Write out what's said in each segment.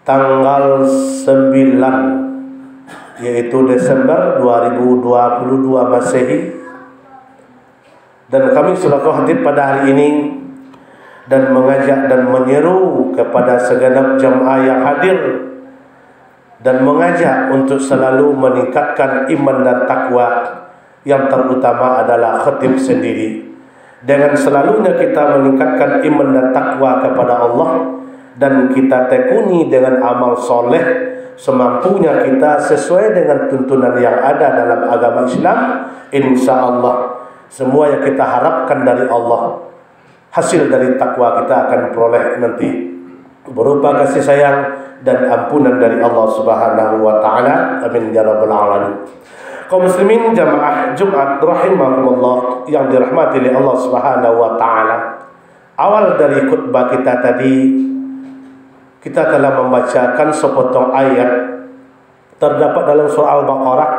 tanggal 9 yaitu Desember 2022 Masehi, dan kami selaku hadir pada hari ini dan mengajak dan menyeru kepada segenap jamaah yang hadir dan mengajak untuk selalu meningkatkan iman dan takwa, yang terutama adalah khatib sendiri. Dengan selalunya kita meningkatkan iman dan takwa kepada Allah dan kita tekuni dengan amal soleh semampunya kita sesuai dengan tuntunan yang ada dalam agama Islam, insya Allah semua yang kita harapkan dari Allah, hasil dari takwa kita akan peroleh nanti berupa kasih sayang dan ampunan dari Allah Subhanahu wa taala. Amin ya rabbal alamin. Kaum muslimin jamaah Jumat rahimakumullah yang dirahmati oleh Allah Subhanahu wa taala. Awal dari khutbah kita tadi kita telah membacakan sepotong ayat terdapat dalam surah Al-Baqarah,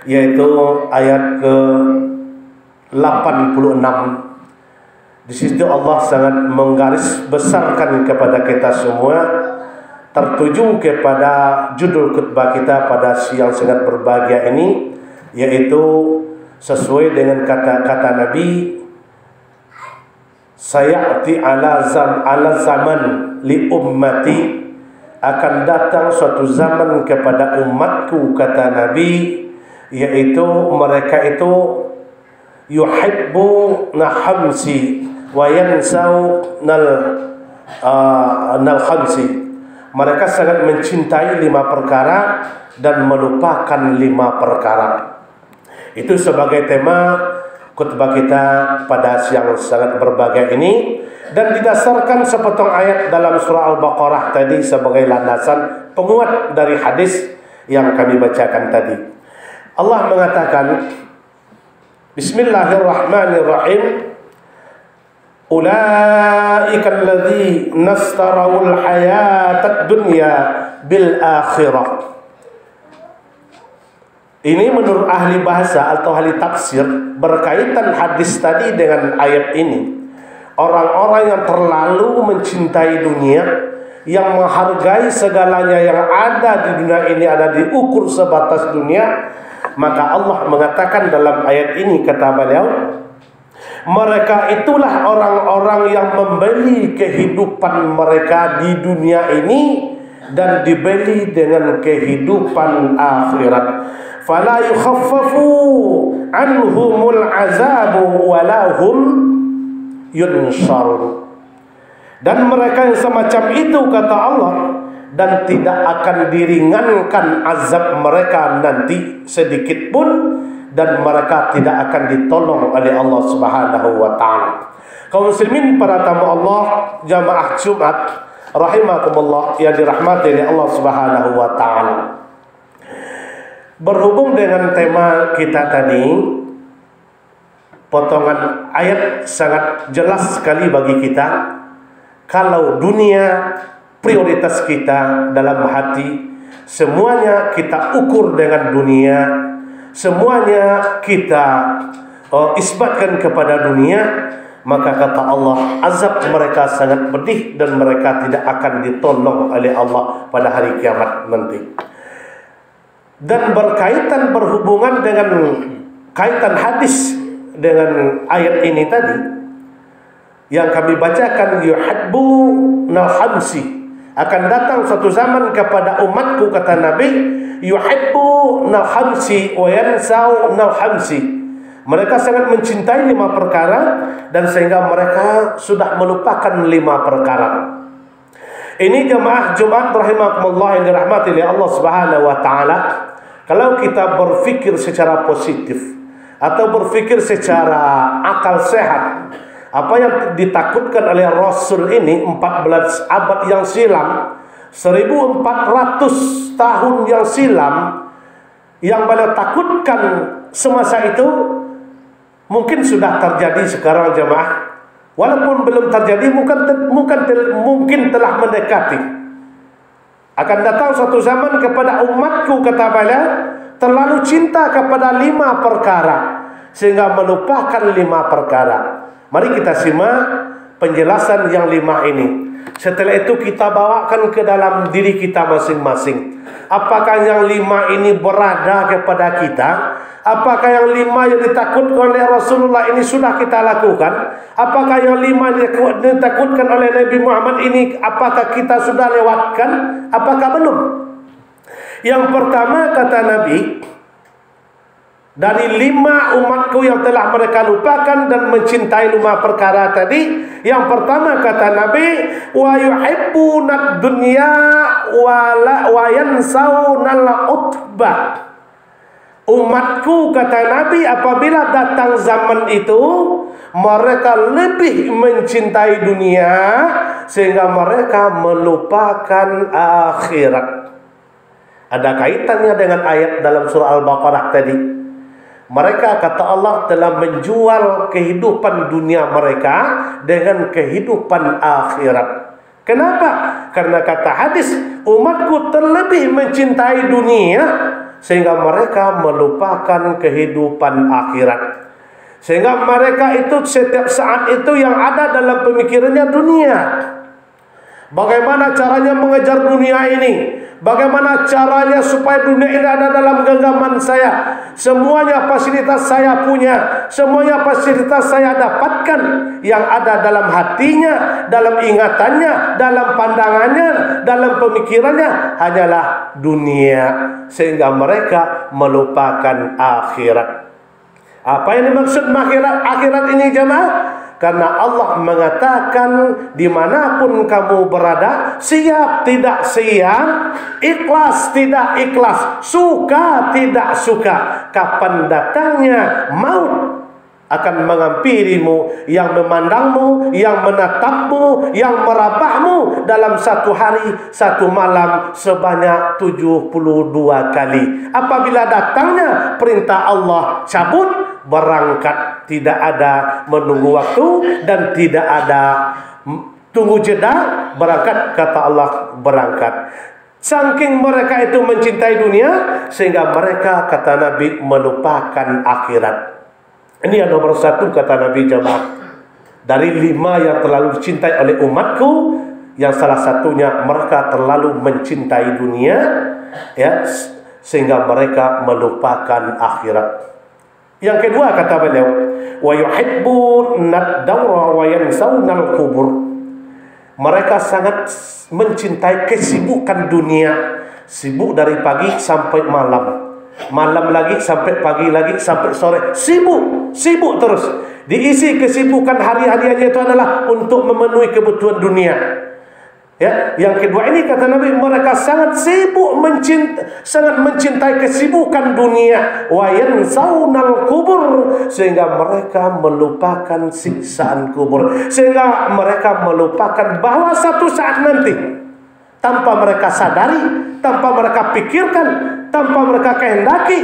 yaitu ayat ke-86. Di situ Allah sangat menggaris besarkan kepada kita semua, tertuju kepada judul khutbah kita pada siang sangat berbahagia ini, yaitu sesuai dengan kata-kata Nabi, sayati ala zaman li ummati, akan datang suatu zaman kepada umatku, kata Nabi, yaitu mereka itu yuhibbu nahamsi wa yansau nal khamsi. Mereka sangat mencintai 5 perkara dan melupakan 5 perkara. Itu sebagai tema khutbah kita pada siang sangat berbahagia ini, dan didasarkan sepotong ayat dalam surah Al-Baqarah tadi sebagai landasan penguat dari hadis yang kami bacakan tadi. Allah mengatakan, Bismillahirrahmanirrahim, ulaika alladzi nastarawul hayatad dunya bil akhirah. Ini menurut ahli bahasa atau ahli tafsir, berkaitan hadis tadi dengan ayat ini. Orang-orang yang terlalu mencintai dunia, yang menghargai segalanya yang ada di dunia ini ada diukur sebatas dunia, maka Allah mengatakan dalam ayat ini, kata beliau, mereka itulah orang-orang yang membeli kehidupan mereka di dunia ini dan dibeli dengan kehidupan akhirat. Fala yukhaffafu anhumul azabu walahum yunsharun. Dan mereka yang semacam itu, kata Allah, dan tidak akan diringankan azab mereka nanti sedikit pun, dan mereka tidak akan ditolong oleh Allah Subhanahu wa taala. Kaum muslimin para tamu Allah, jamaah Jumat rahimakumullah yang dirahmati oleh Allah Subhanahu wa taala. Berhubung dengan tema kita tadi, potongan ayat sangat jelas sekali bagi kita. Kalau dunia prioritas kita dalam hati, semuanya kita ukur dengan dunia, semuanya kita isbatkan kepada dunia, maka kata Allah, azab mereka sangat pedih dan mereka tidak akan ditolong oleh Allah pada hari kiamat nanti. Dan berkaitan berhubungan dengan kaitan hadis dengan ayat ini tadi yang kami bacakan, yuhibbu nal khamsi, akan datang suatu zaman kepada umatku, kata Nabi, yuhibbu nal khamsi wa yansau nal khamsi. Mereka sangat mencintai 5 perkara dan sehingga mereka sudah melupakan 5 perkara. Ini jemaah Jumat rahimakumullah yang dirahmati oleh Allah Subhanahu wa taala. Kalau kita berfikir secara positif atau berfikir secara akal sehat, apa yang ditakutkan oleh Rasul ini 14 abad yang silam, 1400 tahun yang silam, yang beliau takutkan semasa itu mungkin sudah terjadi sekarang jemaah. Walaupun belum terjadi, mungkin telah mendekati. Akan datang suatu zaman kepada umatku, kata beliau, terlalu cinta kepada 5 perkara sehingga melupakan 5 perkara. Mari kita simak penjelasan yang 5 ini. Setelah itu kita bawakan ke dalam diri kita masing-masing. Apakah yang 5 ini berada kepada kita? Apakah yang 5 yang ditakutkan oleh Rasulullah ini sudah kita lakukan? Apakah yang 5 yang ditakutkan oleh Nabi Muhammad ini apakah kita sudah lewatkan? Apakah belum? Yang pertama kata Nabi, dari 5 umatku yang telah mereka lupakan dan mencintai 5 perkara tadi. Yang pertama kata Nabi, wa yuhibbunad dunya wa yansawnal utbah. Umatku kata Nabi, apabila datang zaman itu, mereka lebih mencintai dunia sehingga mereka melupakan akhirat. Ada kaitannya dengan ayat dalam surah Al-Baqarah tadi. Mereka kata Allah telah menjual kehidupan dunia mereka dengan kehidupan akhirat. Kenapa? Karena kata hadis, umatku terlebih mencintai dunia sehingga mereka melupakan kehidupan akhirat. Sehingga mereka itu setiap saat itu yang ada dalam pemikirannya dunia. Bagaimana caranya mengejar dunia ini? Bagaimana caranya supaya dunia ini ada dalam genggaman saya? Semuanya fasilitas saya punya, semuanya fasilitas saya dapatkan. Yang ada dalam hatinya, dalam ingatannya, dalam pandangannya, dalam pemikirannya hanyalah dunia. Sehingga mereka melupakan akhirat. Apa yang dimaksud akhirat ini jemaah? Karena Allah mengatakan dimanapun kamu berada, siap tidak siap, ikhlas tidak ikhlas, suka tidak suka, kapan datangnya maut akan menghampirimu, yang memandangmu, yang menatapmu, yang merabahmu dalam satu hari, satu malam sebanyak 72 kali. Apabila datangnya perintah Allah, cabut, berangkat, tidak ada menunggu waktu dan tidak ada tunggu jeda, berangkat, kata Allah, berangkat. Saking mereka itu mencintai dunia sehingga mereka, kata Nabi, melupakan akhirat. Ini yang nomor 1 kata Nabi jemaah. Dari 5 yang terlalu dicintai oleh umatku, yang salah satunya mereka terlalu mencintai dunia, ya, sehingga mereka melupakan akhirat. Yang kedua kata beliau, wa yuhibbunad dawra wa yansawnal qubur. Mereka sangat mencintai kesibukan dunia, sibuk dari pagi sampai malam, malam lagi sampai pagi lagi sampai sore, sibuk terus. Diisi kesibukan hari-hariannya itu adalah untuk memenuhi kebutuhan dunia. Ya, yang kedua ini kata Nabi, mereka sangat sibuk sangat mencintai kesibukan dunia, wa yansawnal kubur, sehingga mereka melupakan siksaan kubur, sehingga mereka melupakan bahwa satu saat nanti, tanpa mereka sadari, tanpa mereka pikirkan, tanpa mereka kehendaki,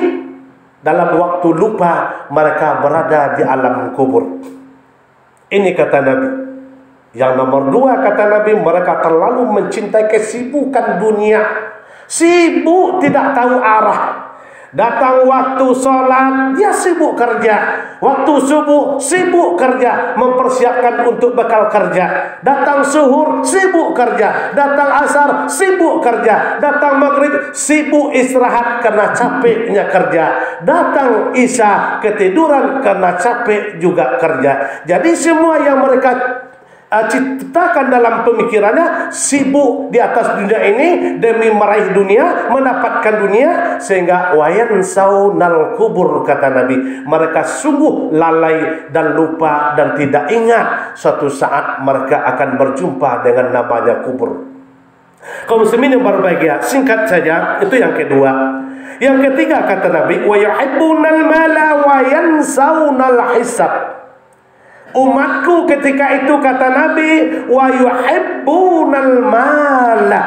dalam waktu lupa mereka berada di alam kubur. Ini kata Nabi. Yang nomor 2 kata Nabi, mereka terlalu mencintai kesibukan dunia, sibuk tidak tahu arah. Datang waktu sholat, dia sibuk kerja. Waktu subuh, sibuk kerja, mempersiapkan untuk bekal kerja. Datang zuhur, sibuk kerja. Datang asar, sibuk kerja. Datang maghrib, sibuk istirahat karena capeknya kerja. Datang isya, ketiduran karena capek juga kerja. Jadi semua yang mereka ciptakan dalam pemikirannya, sibuk di atas dunia ini demi meraih dunia, mendapatkan dunia, sehingga wayan saunal kubur kata Nabi, mereka sungguh lalai dan lupa dan tidak ingat suatu saat mereka akan berjumpa dengan namanya kubur. Kaum muslimin yang berbahagia, singkat saja itu yang kedua. Yang ketiga kata Nabi, wa yuhibbunal mala wa yansawnal hisab. Umatku ketika itu kata Nabi, wa yuhibbunal mala.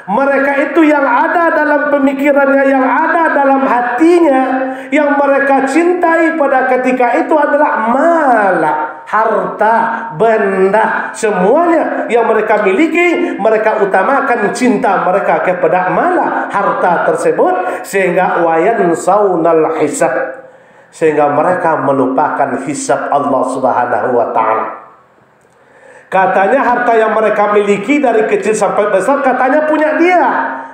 Mereka itu yang ada dalam pemikirannya, yang ada dalam hatinya, yang mereka cintai pada ketika itu adalah mala, harta, benda, semuanya yang mereka miliki, mereka utamakan cinta mereka kepada mala, harta tersebut, sehingga wayan saunal hisab, sehingga mereka melupakan hisab Allah Subhanahu wa taala. Katanya harta yang mereka miliki dari kecil sampai besar katanya punya dia,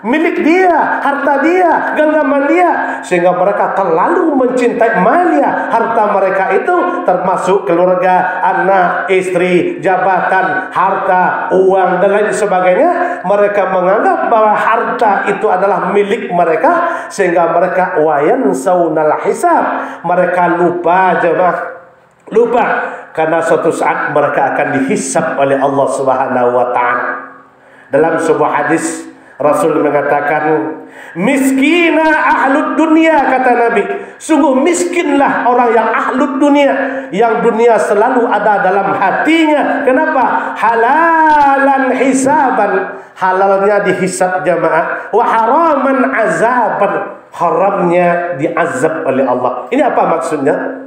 milik dia, harta dia, genggaman dia, sehingga mereka terlalu mencintai malia, harta mereka itu termasuk keluarga, anak, istri, jabatan, harta, uang dan lain sebagainya. Mereka menganggap bahwa harta itu adalah milik mereka, sehingga mereka wayan saunal hisab, mereka lupa jemaah, lupa karena suatu saat mereka akan dihisab oleh Allah Subhanahu wa taala. Dalam sebuah hadis Rasul mengatakan, miskina ahlud dunia, kata Nabi, sungguh miskinlah orang yang ahlud dunia, yang dunia selalu ada dalam hatinya. Kenapa? Halalan hisaban, halalnya dihisab jamaah, wa haraman azaban, haramnya diazab oleh Allah. Ini apa maksudnya?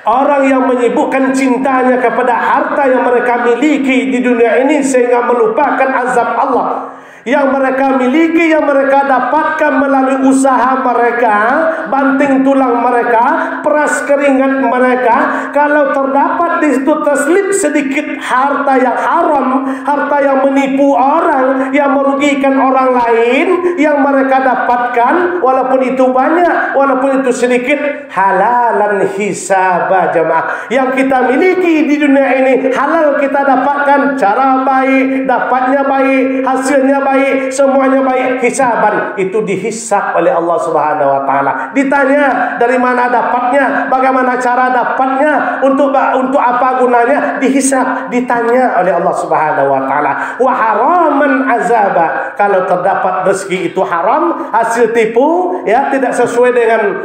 Orang yang menyibukkan cintanya kepada harta yang mereka miliki di dunia ini sehingga melupakan azab Allah yang mereka miliki, yang mereka dapatkan melalui usaha mereka, banting tulang mereka, peras keringat mereka. Kalau terdapat di situ terselip sedikit harta yang haram, harta yang menipu orang, yang merugikan orang lain, yang mereka dapatkan, walaupun itu banyak, walaupun itu sedikit, halalan hisaba jamaah, yang kita miliki di dunia ini halal kita dapatkan, cara baik, dapatnya baik, hasilnya baik, semuanya baik, hisaban itu dihisab oleh Allah Subhanahu wa taala. Ditanya dari mana dapatnya, bagaimana cara dapatnya, untuk apa gunanya, dihisab, ditanya oleh Allah Subhanahu wa taala. Wa haraman azaba, kalau terdapat rezeki itu haram, hasil tipu, ya, tidak sesuai dengan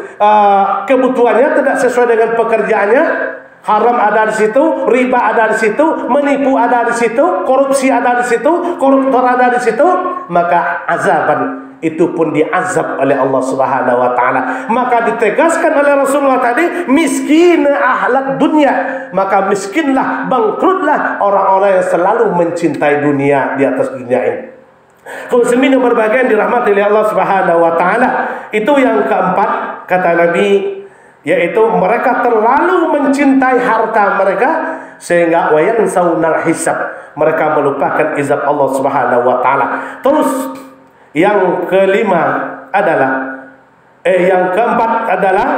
kebutuhannya, tidak sesuai dengan pekerjaannya, haram ada di situ, riba ada di situ, menipu ada di situ, korupsi ada di situ, koruptor ada di situ, maka azaban itu pun diazab oleh Allah Subhanahu wa taala. Maka ditegaskan oleh Rasulullah tadi, miskin ahlak dunia, maka miskinlah, bangkrutlah orang-orang yang selalu mencintai dunia di atas dunia ini. Kaum muslimin yang berbahagia dirahmati oleh Allah Subhanahu wa taala, itu yang keempat kata Nabi, yaitu mereka terlalu mencintai harta mereka sehingga wayan saunal hisab, mereka melupakan izab Allah Subhanahu wa taala. Terus yang kelima adalah yang keempat adalah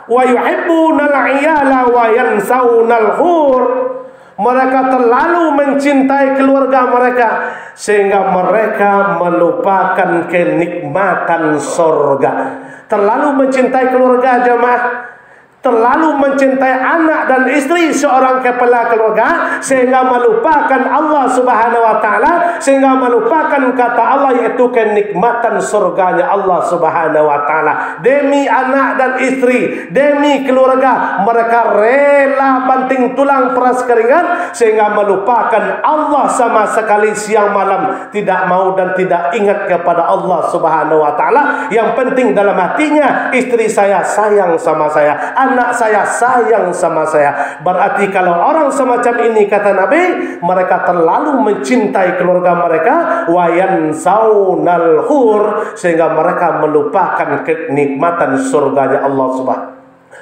wa yuhibbunal iyala wa yansaunal hur, mereka terlalu mencintai keluarga mereka sehingga mereka melupakan kenikmatan surga. Terlalu mencintai keluarga jemaah, terlalu mencintai anak dan istri seorang kepala keluarga sehingga melupakan Allah Subhanahu wa taala, sehingga melupakan kata Allah, yaitu kenikmatan surganya Allah Subhanahu wa taala. Demi anak dan istri, demi keluarga, mereka rela banting tulang peras keringat sehingga melupakan Allah sama sekali, siang malam tidak mau dan tidak ingat kepada Allah Subhanahu wa taala. Yang penting dalam hatinya, istri saya sayang sama saya, anak saya sayang sama saya. Berarti kalau orang semacam ini, kata Nabi, mereka terlalu mencintai keluarga mereka, wayan saunal hur, sehingga mereka melupakan kenikmatan surganya Allah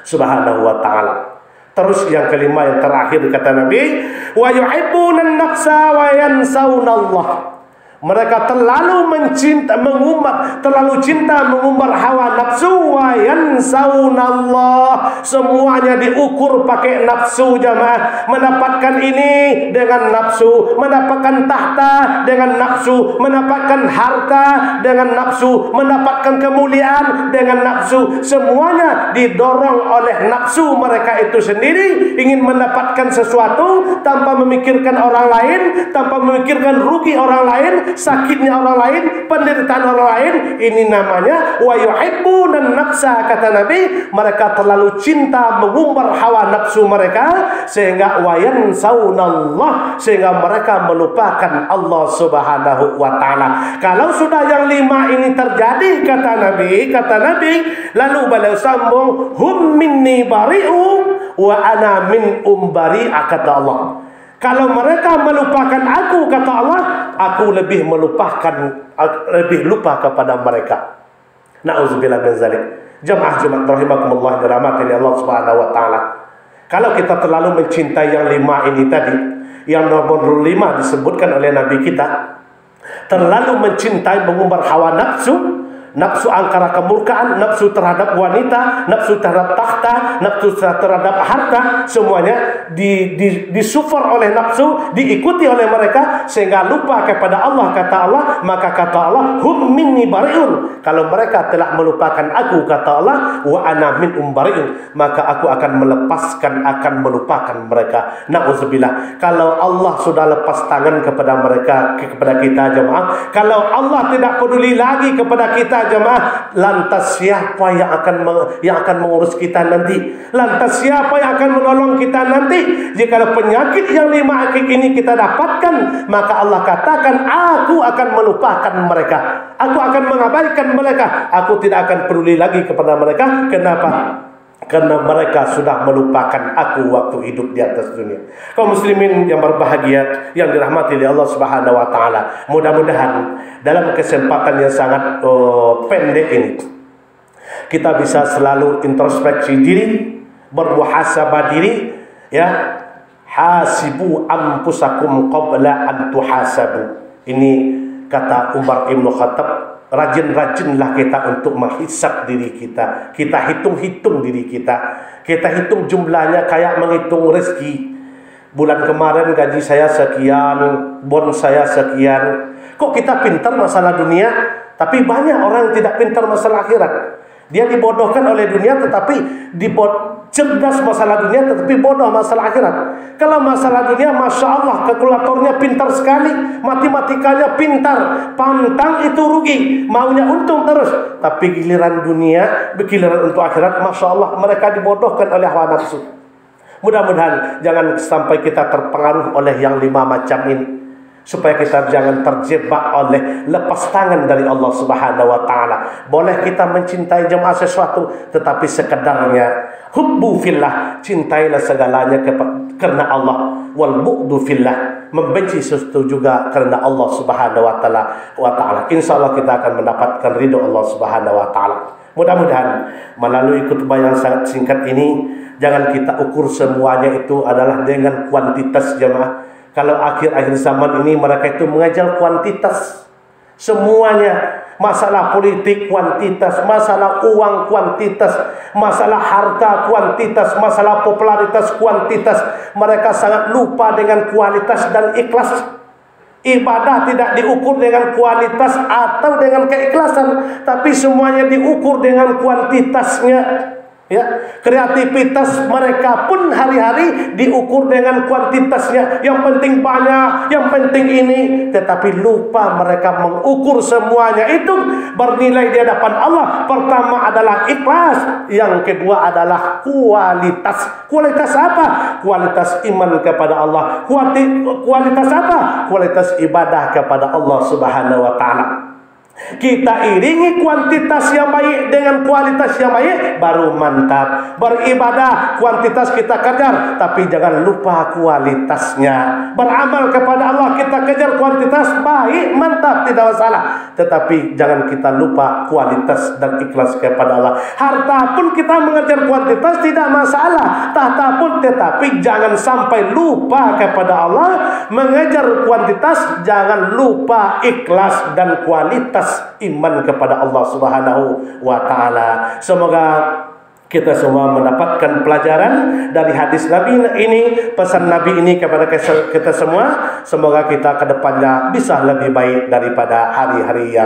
Subhanahu wa taala. Terus yang kelima, yang terakhir kata Nabi, wa yuhibbunan nafsa wa yansaunallah, mereka terlalu terlalu cinta mengumbar hawa nafsu, wa yansaunallah, semuanya diukur pakai nafsu jamaah. Mendapatkan ini dengan nafsu, mendapatkan tahta dengan nafsu, mendapatkan harta dengan nafsu, mendapatkan kemuliaan dengan nafsu, semuanya didorong oleh nafsu mereka itu sendiri. Ingin mendapatkan sesuatu tanpa memikirkan orang lain, tanpa memikirkan rugi orang lain, sakitnya orang lain, penderitaan orang lain. Ini namanya wa yuhibbunan nafsa, kata Nabi, mereka terlalu cinta mengumbar hawa nafsu mereka sehingga wa yansaunallah, sehingga mereka melupakan Allah Subhanahu wa taala. Kalau sudah yang lima ini terjadi, kata Nabi, lalu beliau sambung, hum minni bari'u wa ana min bari'a, kata Allah. Kalau mereka melupakan aku, kata Allah, aku lebih lupa kepada mereka. Na'udzubillah min zalik. Jamaah Jumat rahimakumullah dirahmati Allah Subhanahu wa taala. Kalau kita terlalu mencintai yang lima ini tadi, Yang nomor 5 disebutkan oleh Nabi kita, terlalu mencintai mengumbar hawa nafsu, nafsu angkara kemurkaan, nafsu terhadap wanita, nafsu terhadap takhta, nafsu terhadap harta, semuanya disufur oleh nafsu, diikuti oleh mereka sehingga lupa kepada Allah. Kata Allah, maka kata Allah, hum minni bari'un, kalau mereka telah melupakan aku, kata Allah, wa ana minhum bari'un, maka aku akan melepaskan, akan melupakan mereka. Na'udzubillah. Kalau Allah sudah lepas tangan kepada mereka, kepada kita jemaah, kalau Allah tidak peduli lagi kepada kita jemaah, lantas siapa yang akan mengurus kita nanti? Lantas siapa yang akan menolong kita nanti? Jika penyakit yang 5 akik ini kita dapatkan, maka Allah katakan, aku akan melupakan mereka, aku akan mengabaikan mereka, aku tidak akan peduli lagi kepada mereka. Kenapa? Karena mereka sudah melupakan aku waktu hidup di atas dunia. Kaum muslimin yang berbahagia, yang dirahmati oleh Allah Subhanahu wa taala, mudah-mudahan dalam kesempatan yang sangat pendek ini kita bisa selalu introspeksi diri, bermuhasabah diri, ya. Hasibu anfusakum qabla an tuhasabu. Ini kata Umar Ibn Khattab. Rajin-rajinlah kita untuk menghisap diri kita. Kita hitung-hitung diri kita. Kita hitung jumlahnya kayak menghitung rezeki. Bulan kemarin gaji saya sekian, bon saya sekian. Kok kita pintar masalah dunia, tapi banyak orang yang tidak pintar masalah akhirat. Dia dibodohkan oleh dunia, tetapi cerdas masalah dunia, tetapi bodoh masalah akhirat. Kalau masalah dunia, Masya Allah, kalkulatornya pintar sekali, matematikanya pintar, pantang itu rugi, maunya untung terus. Tapi giliran dunia, giliran untuk akhirat, Masya Allah, mereka dibodohkan oleh hawa nafsu. Mudah-mudahan jangan sampai kita terpengaruh oleh yang 5 macam ini, supaya kita jangan terjebak oleh lepas tangan dari Allah Subhanahu wa taala. Boleh kita mencintai jemaah sesuatu, tetapi sekedarnya. Hubbu fillah, cintailah segalanya karena Allah. Wal bughdu fillah, membenci sesuatu juga karena Allah Subhanahu wa taala. Insyaallah kita akan mendapatkan ridho Allah Subhanahu wa taala. Mudah-mudahan melalui khutbah yang sangat singkat ini, jangan kita ukur semuanya itu adalah dengan kuantitas jemaah. Kalau akhir-akhir zaman ini mereka itu mengajar kuantitas. Semuanya, masalah politik kuantitas, masalah uang kuantitas, masalah harta kuantitas, masalah popularitas kuantitas. Mereka sangat lupa dengan kualitas dan ikhlas. Ibadah tidak diukur dengan kualitas atau dengan keikhlasan, tapi semuanya diukur dengan kuantitasnya. Ya, kreativitas mereka pun hari-hari diukur dengan kuantitasnya. Yang penting banyak, yang penting ini, tetapi lupa mereka mengukur semuanya itu bernilai di hadapan Allah. Pertama adalah ikhlas, yang kedua adalah kualitas. Kualitas apa? Kualitas iman kepada Allah. Kualitas apa? Kualitas ibadah kepada Allah Subhanahu wa taala. Kita iringi kuantitas yang baik dengan kualitas yang baik, baru mantap. Beribadah, kuantitas kita kejar, tapi jangan lupa kualitasnya. Beramal kepada Allah, kita kejar kuantitas, baik, mantap, tidak masalah. Tetapi jangan kita lupa kualitas dan ikhlas kepada Allah. Harta pun kita mengejar kuantitas, tidak masalah. Tahta pun, tetapi jangan sampai lupa kepada Allah. Mengejar kuantitas, jangan lupa ikhlas dan kualitas iman kepada Allah Subhanahu wa taala. Semoga kita semua mendapatkan pelajaran dari hadis Nabi ini, pesan Nabi ini kepada kita semua. Semoga kita ke depannya bisa lebih baik daripada hari-hari yang